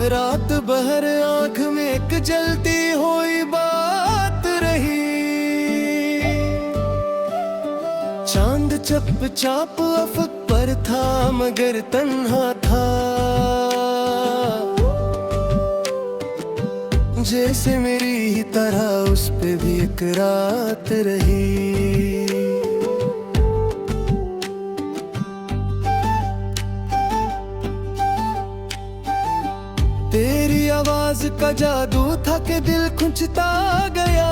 रात भर आंख में एक जलती हुई बात रही। चांद चुपचाप अफक पर था मगर तन्हा था, जैसे मेरी ही तरह उस पे भी एक रात रही। तेरी आवाज का जादू था कि दिल खुंचता गया,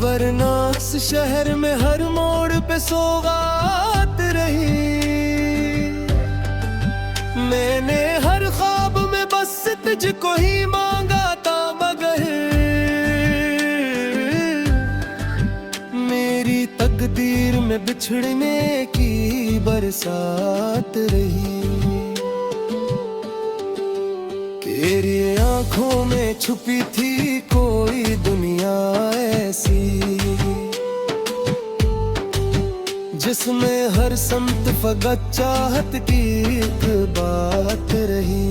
वरना इस शहर में हर मोड़ पे सौगात रही। मैंने हर ख्वाब में बस तुझको ही मांगा था, मगर मेरी तकदीर में बिछड़ने की बरसात रही। तेरी आंखों में छुपी थी कोई दुनिया ऐसी, जिसमें हर समत फकत चाहत की एक बात रही।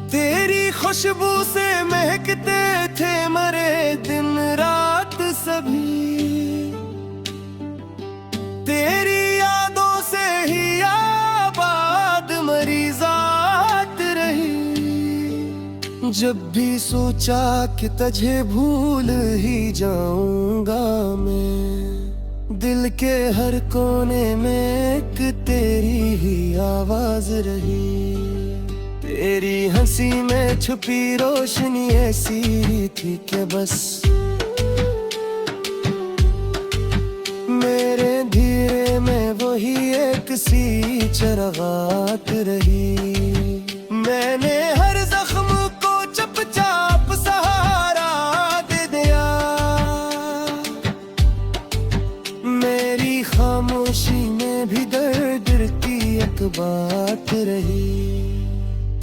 तेरी खुशबू से महकते थे मरे दिन रात सभी, तेरी यादों से ही आबाद मरीज़ात रही। जब भी सोचा कि तुझे भूल ही जाऊंगा मैं, दिल के हर कोने में एक तेरी ही आवाज रही। तेरी हंसी में छुपी रोशनी ऐसी थी कि बस मेरे धीरे में वही एक सी चरागात रही। मैंने हर जख्म को चुपचाप सहारा दे दिया, मेरी खामोशी में भी दर्द की एक बात रही।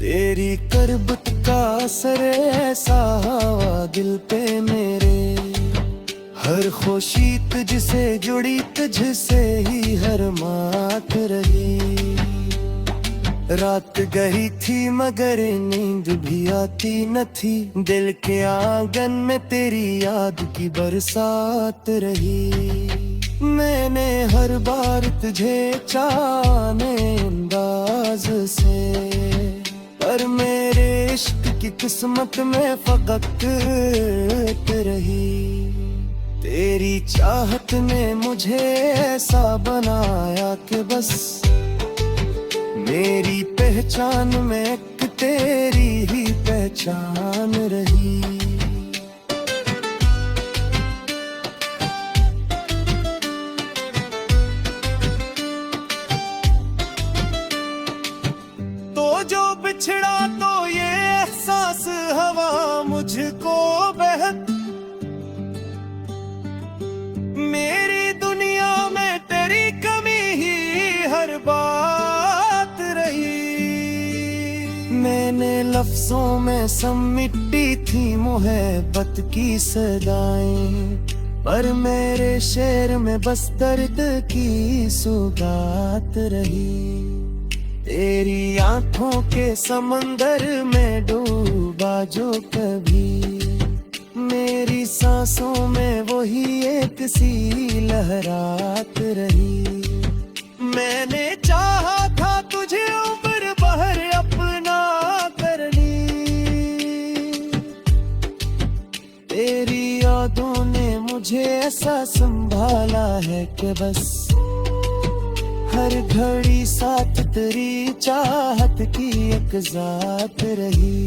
तेरी करबत का असर ऐसा हुआ दिल पे मेरे, हर खुशी तुझसे जुड़ी तुझसे ही हर मात रही। रात गई थी मगर नींद भी आती न थी, दिल के आंगन में तेरी याद की बरसात रही। मैंने हर बार तुझे चाहने अंदाज से, पर मेरे इश्क की किस्मत में फकत रही। तेरी चाहत ने मुझे ऐसा बनाया कि बस मेरी पहचान में एक तेरी ही पहचान रही। तो जो बिछड़ा तो ये एहसास हवा मुझको बेहद, मेरी दुनिया में तेरी कमी ही हर बात रही। मैंने लफ्जों में समेटी थी मोहब्बत की सदाएं, पर मेरे शेर में बस दर्द की सौगात रही। तेरी आंखों के समंदर में डूबा जो कभी, मेरी सांसों में वही एक सी लहरात रही। मैंने चाहा था तुझे उम्र भर अपना करनी, तेरी यादों ने मुझे ऐसा संभाला है कि बस हर घड़ी साथ तेरी चाहत की एक जात रही।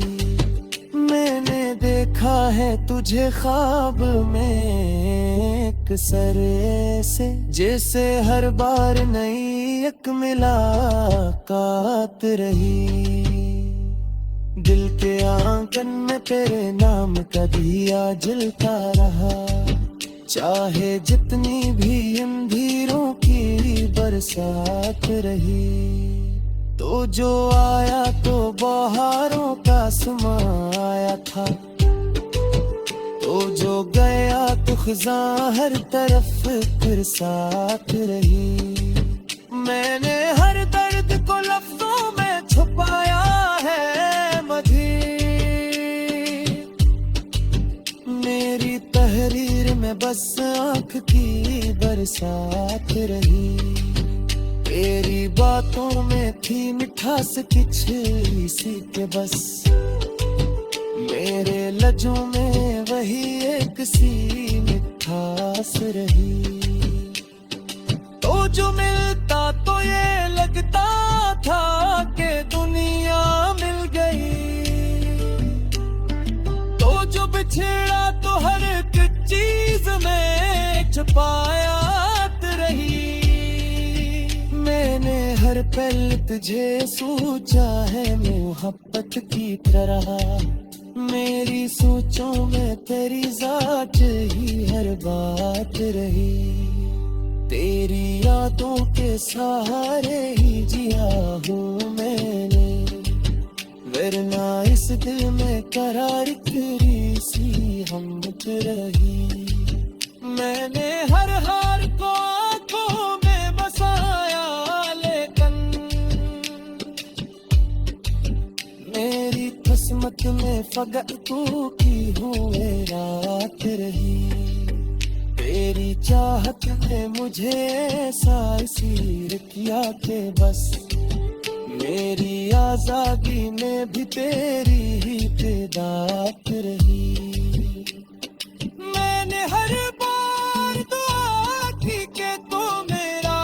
मैंने देखा है तुझे ख्वाब में एक सरे से, जैसे हर बार नई एक मुलाकात रही। दिल के आंगन में तेरे नाम का दिया जलता रहा, चाहे जितनी भी अंधेरों की बरसात रही। तो जो आया तो बहारों का समा आया था, तो जो गया तो खिज़ां हर तरफ फिर साथ रही। मैंने हर दर्द को लफ्जों में छुपाया है मधी, मेरी तहरीर में बस आँख की बरसात रही। तेरी बातों में थी मिठास किछली सी के बस, मेरे लजों में वही एक सी मिठास रही। तो जो मिलता तो ये लगता था कि दुनिया मिल गई, तो जो बिछड़ा तो हर एक चीज में छुपायात रही। मैंने हर पल तुझे सोचा है मोहब्बत की तरह, मेरी सोचों में तेरी जात ही हर बात रही। तेरी यादों के सहारे ही जिया हूँ मैंने, वरना इस दिल में करार तेरी सी हम रही। मैंने हर हार को आंखों में बसाया, लेकिन मेरी किस्मत में फगत तू की हुए रात रही। तेरी चाहत ने मुझे ऐसा इसीर किया कि बस मेरी आजादी में भी तेरी ही तेदात रही। मैंने हर बार दुआ की कि तू मेरा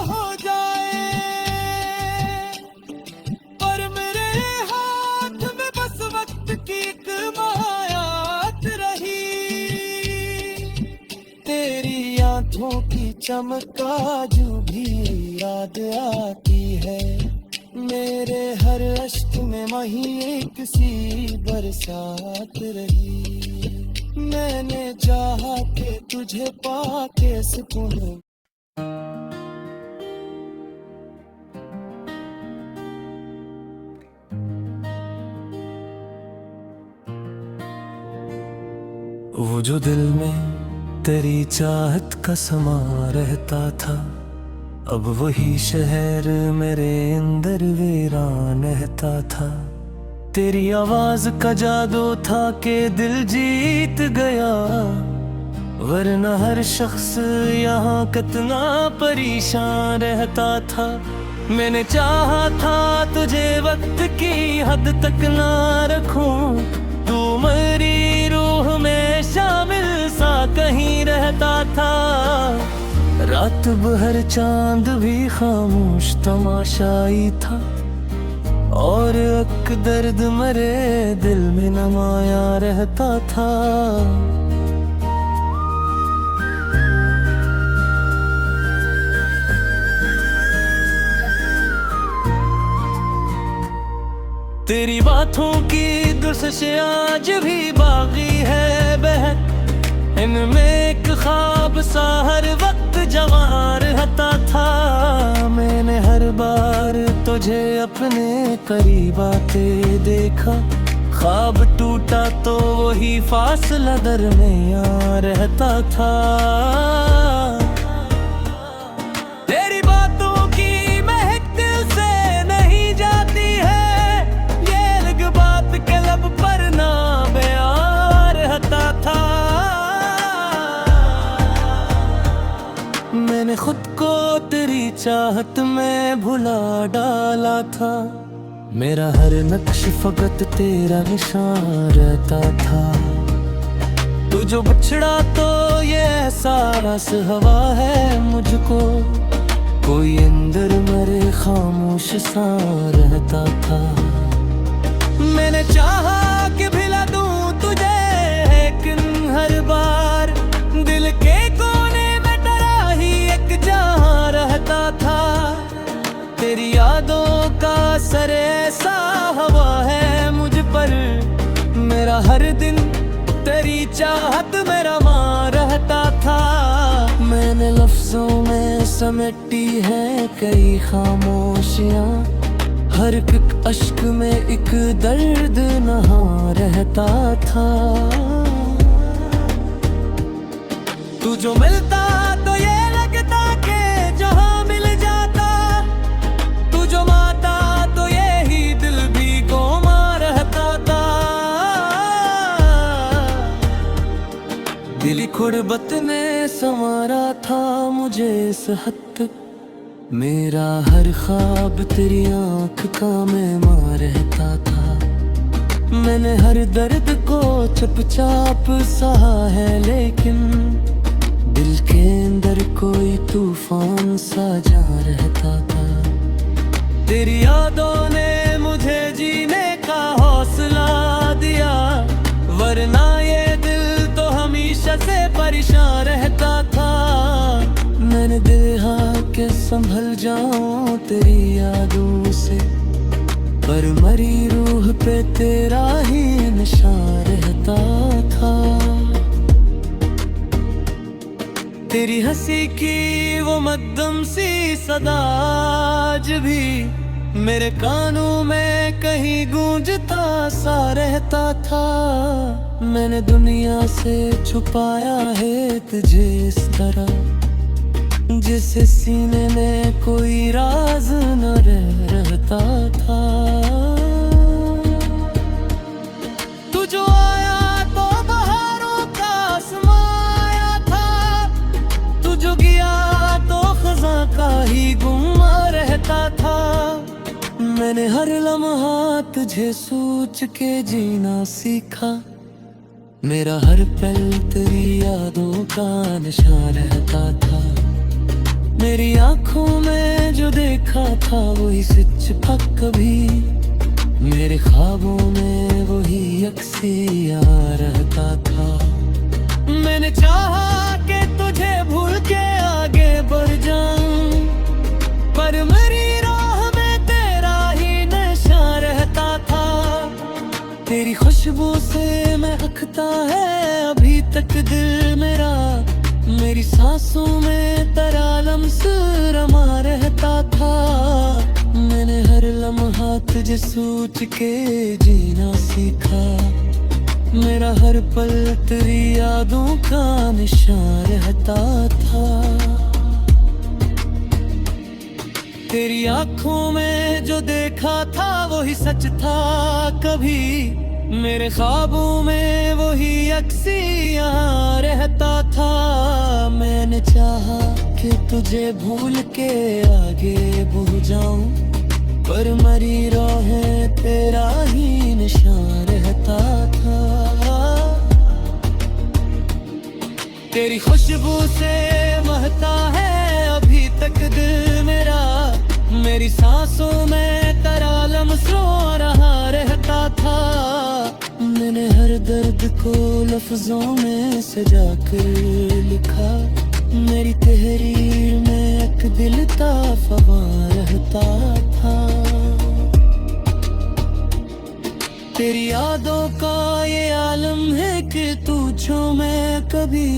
हो जाए, पर मेरे हाथ में बस वक्त की एक मायात रही। तेरी आंखों की चमका जो भी याद आती है, मेरे हर अश्क में वही एक सी बरसात रही। मैंने चाहा कि तुझे पाके सुकून। वो जो दिल में तेरी चाहत का समा रहता था, अब वही शहर मेरे अंदर वीरान रहता था। तेरी आवाज का जादू था कि दिल जीत गया, वरना हर शख्स यहाँ कितना परेशान रहता था। मैंने चाहा था तुझे वक्त की हद तक ना रखूं, तू मेरी रूह में शामिल सा कहीं रहता था। रात भर चांद भी खामोश तमाशाई था, और एक दर्द मरे दिल में नमाया रहता था। तेरी बातों की दुर्सश आज भी बागी है बहक, इनमें एक ख्वाब सा हर वक्त जवान रहता था। मैंने हर बार तुझे अपने करीब आते देखा, ख्वाब टूटा तो वही फासला दरमियां रहता था। तेरी बातों की महक दिल से नहीं जाती है, ये अलग बात के लब पर ना बयां रहता था। मैंने खुद को तेरी चाहत में भुला डाला था, मेरा हर नक्श फकत तेरा निशान रहता था। तू जो बिछड़ा तो ये एहसास हवा है मुझको, कोई अंदर मरे खामोश सा रहता था। मैंने चाहा कि भिला दूं तुझे, लेकिन हर बार दिल के कोने में डरा ही एक जहां रहता था। तेरी यादों का असर ऐसा हवा है मुझ पर, मेरा हर दिन तेरी चाहत मेरा मां रहता था। मैंने लफ्जों में समेटी है कई खामोशियां, हर एक अश्क में एक दर्द नहा रहता था। तू जो मिलता तो ये लगता कि जहां मिल जाता, तू जो माता तो यही दिल भी गोमा रहता था। दिली खुरबत ने संवारा था मुझे इस हद तक, मेरा हर ख्वाब तेरी आंख का मेहमान रहता था। मैंने हर दर्द को चुपचाप सहा है, लेकिन दिल के अंदर कोई तूफान सा जा रहता था। तेरी यादों ने मुझे जीने का हौसला दिया, वरना ये दिल तो हमेशा से परेशान रहता था। मैंने देखा कि संभल जाऊं तेरी यादों से, पर मरी रूह पे तेरा ही निशान रहता था। तेरी हंसी की वो मध्यम सी सदा आज भी मेरे कानों में कहीं गूंजता सा रहता था। मैंने दुनिया से छुपाया है तुझे इस तरह, जिसे सीने में कोई राज न रहता था। तू जो आया तो बहारों का आसमाया था, तू जो गया तो खज़ां का ही गुमा रहता था। मैंने हर लम्हा तुझे सोच के जीना सीखा, मेरा हर पल तेरी यादों का निशान रहता था। मेरी आंखों में जो देखा था वही सच था कभी, मेरे ख्वाबों में वही अक्सिया रहता था। मैंने चाहा कि तुझे भूल के आगे बढ़ जाऊं, पर मेरी राह में तेरा ही नशा रहता था। तेरी खुशबू से महकता है अभी तक दिल मेरा, मेरी सांसों में तेरा लम्स रमा रहता था। मैंने हर लम्हा तुझे सोच के जीना सीखा, मेरा हर पल तेरी यादों का निशान रहता था। तेरी आंखों में जो देखा था वही सच था कभी, मेरे ख्वाबों में वही अक्सिया रहता था। मैंने चाहा कि तुझे भूल के आगे बढ़ जाऊं, पर मरी राहें तेरा ही निशान रहता था। तेरी खुशबू से महकता है अभी तक दिल मेरा, मेरी सांसों में तेरा लम्स रो रहा रहता था। मैंने हर दर्द को लफ्जों में सजा कर लिखा, मेरी तहरीर में एक दिल ताफ़वा रहता था। तेरी यादों का ये आलम है कि तू जो मैं कभी,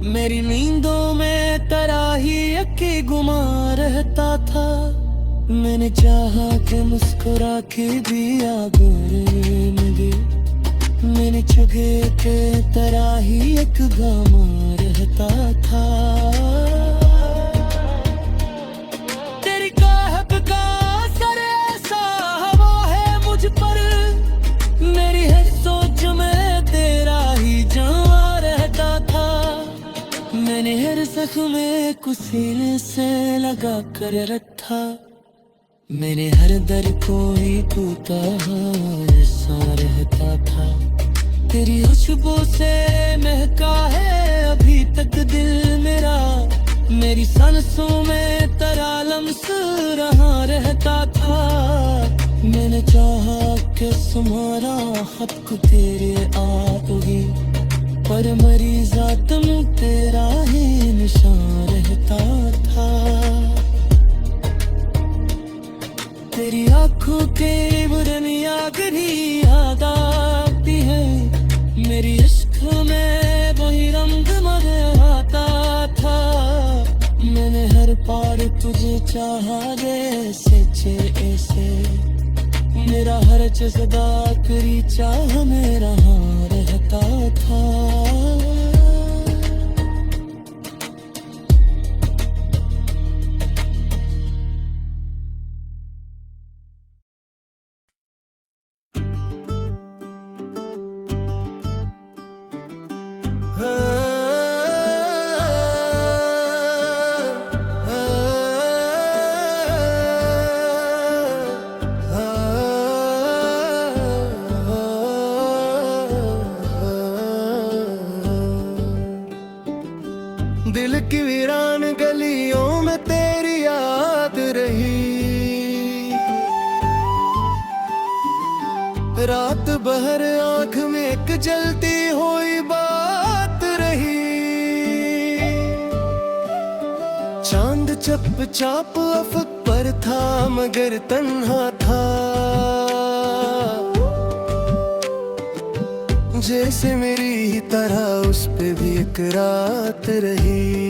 मेरी नींदों में तेरा ही यकी गुमा रहता था। मैंने चाहा कि मुस्कुरा के भी आगे दे, मैंने चुगे के तेरा ही एक गामा रहता था। तेरी कहब का असर ऐसा हवा है मुझ पर, मेरी है सोच में तेरा ही जमा रहता था। मैंने हर जख्म में कुसीने से लगा कर रखा, मैंने हर दर को ही टूटा ऐसा रहता था। तेरी खुशबू से महका है अभी तक दिल मेरा, मेरी सांसों में तेरा लम्स रहा रहता था। मैंने चाहा कि तुम्हारा खत को तेरे आगे, पर मरी जातम तेरा ही निशान रहता था। तेरी आंखों के बुरनिया गरी याद आती है, मेरी इश्क में वही रंग मर आता था। मैंने हर पा तुझे चाहा जैसे ऐसे, मेरा हर जज्बा आखिरी चाह मेरा हाँ रहता था। दिल की वीरान गलियों में तेरी याद रही, रात भर आंख में एक जलती हुई बात रही। चांद चप चाप अफक पर था मगर तन्हा था, जैसे मेरी ही तरह उस पे भी एक रात रही।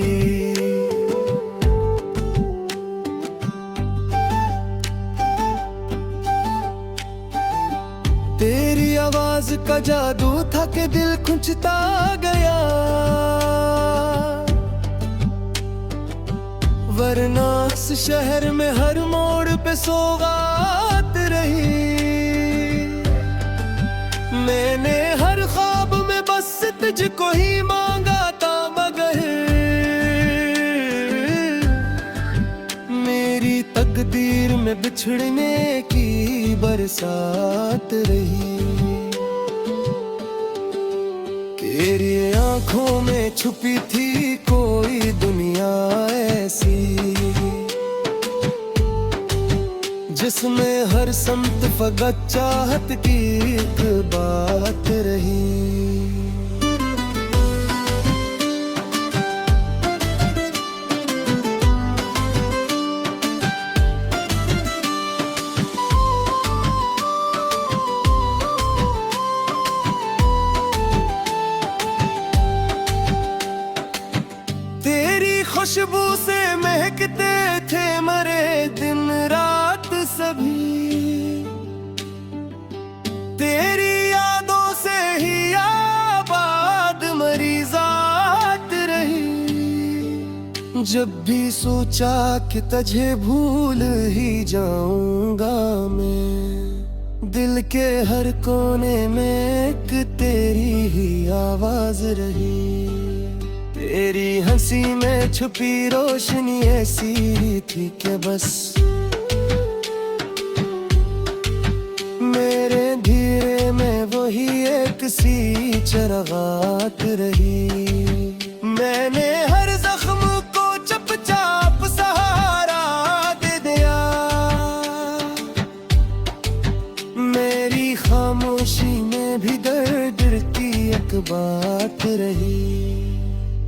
तेरी आवाज का जादू था कि दिल खुंचता गया, वरना इस शहर में हर मोड़ पे सौगात रही। मैंने हर ख्वाब में बस तुझको ही मांगा था, मगर मेरी तकदीर में बिछड़ने की बरसात रही। तेरी आंखों में छुपी थी कोई दुनिया ऐसी, जिसमें हर समत फकत चाहत की एक बात रही। तेरी खुशबू से महकते थे मरे दिन रात सभी, तेरी यादों से ही आबाद मरीज़ात रही। जब भी सोचा कि तुझे भूल ही जाऊंगा मैं, दिल के हर कोने में एक तेरी ही आवाज रही। तेरी हंसी में छुपी रोशनी ऐसी थी कि बस मेरे धीरे में वही एक सी चरागात रही। मैंने हर जख्म को चुपचाप सहारा दे दिया, मेरी खामोशी में भी दर्द की एक बात रही।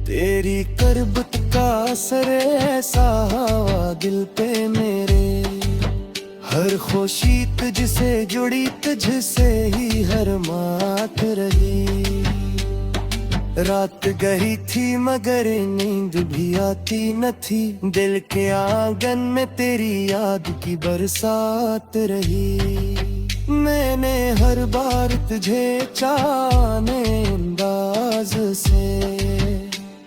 तेरी करबत का असर ऐसा हवा दिल पे मेरे, हर खुशी तुझसे जुड़ी तुझसे ही हर मात रही। रात गई थी मगर नींद भी आती न थी, दिल के आंगन में तेरी याद की बरसात रही। मैंने हर बार तुझे चाहने अंदाज से,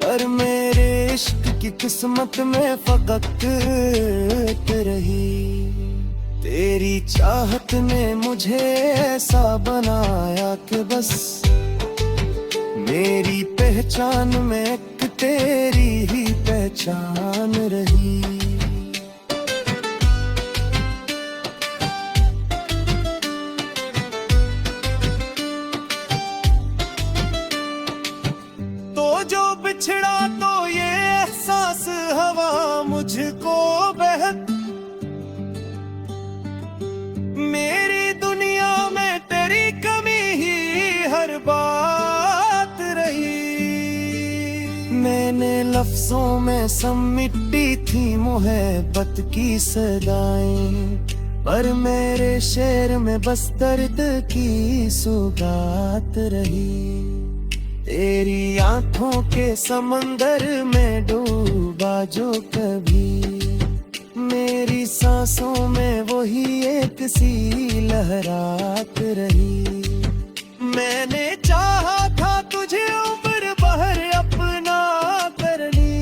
पर मेरे इश्क की किस्मत में फकत रही। तेरी चाहत ने मुझे ऐसा बनाया कि बस मेरी पहचान में एक तेरी ही पहचान रही। तो जो बिछड़ा तो ये एहसास हवा मुझको बहक, मेरी दुनिया में तेरी कमी ही हर बात रही। मैंने लफ्जों में समेटी थी मोहब्बत की सदाएं, पर मेरे शेर में बस दर्द की सौगात रही। तेरी आंखों के समंदर में डूबा जो कभी, सांसों में वही एक सी लहरात रही। मैंने चाहा था तुझे उम्र भर अपना करनी,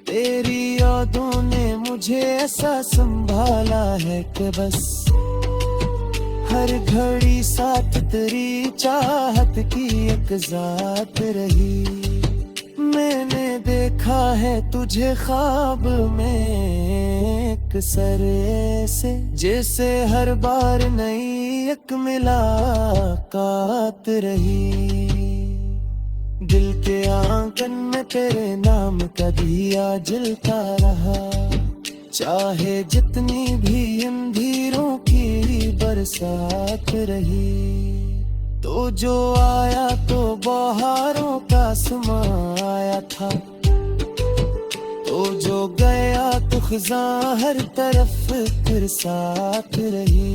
तेरी यादों ने मुझे ऐसा संभाला है कि बस हर घड़ी साथ तेरी चाहत की एक जात रही। मैंने देखा है तुझे ख्वाब में एक सरे से, जैसे हर बार नई एक मुलाकात रही। दिल के आंगन में तेरे नाम का दिया जलता रहा, चाहे जितनी भी अंधेरों की बरसात रही। तो जो आया तो बहारों का समा आया था, तो जो गया तो खिज़ां हर तरफ फिर साथ रही।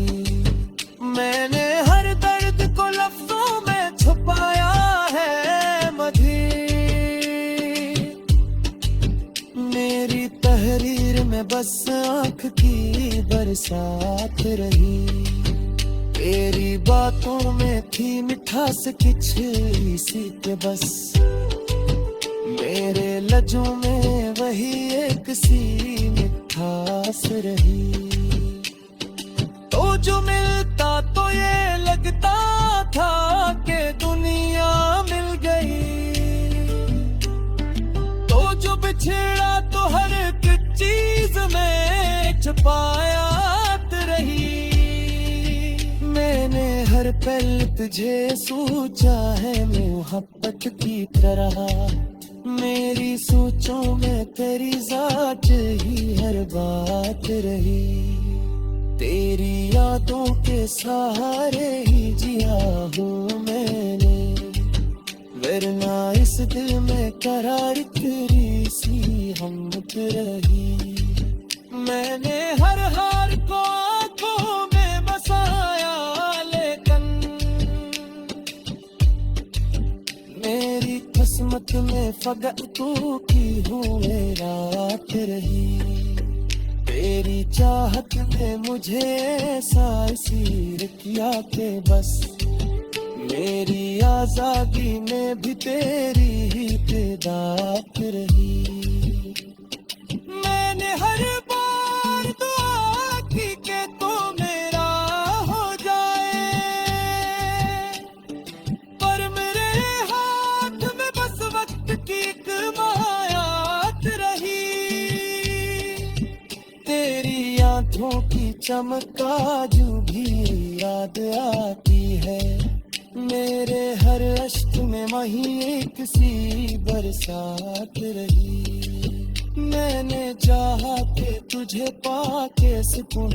मैंने हर दर्द को लफ्ज़ों में छुपाया है मधी, मेरी तहरीर में बस आँख की बरसात रही। तेरी बातों में थी मिठास किचली सी के बस, मेरे लजों में वही एक सी मिठास रही। तो जो मिलता तो ये लगता था कि दुनिया मिल गई, तो जो बिछड़ा तो हर एक चीज में छुपायात रही। मैंने हर पल तुझे सोचा है मोहब्बत की तरह, मेरी सोचों में तेरी जात ही हर बात रही। तेरी यादों के सहारे ही जिया हूँ मैंने, वरना इस दिल में करार तेरी सी हमत रही। मैंने हर हार को आंखों में बसाया, लेकिन मेरी किस्मत में फकत तू की हुए रात रही। तेरी चाहत ने मुझे ऐसा सीर किया कि बस मेरी आजादी में भी तेरी ही तेदात रही। मैंने हर बार दुआ की कि तू मेरा हो जाए, पर मेरे हाथ में बस वक्त की एक मायात रही। तेरी आंखों की चमक आज भी याद आती है, मेरे हर अश्क में वही एक सी बरसात रही। मैंने चाहा कि तुझे पाके सुकून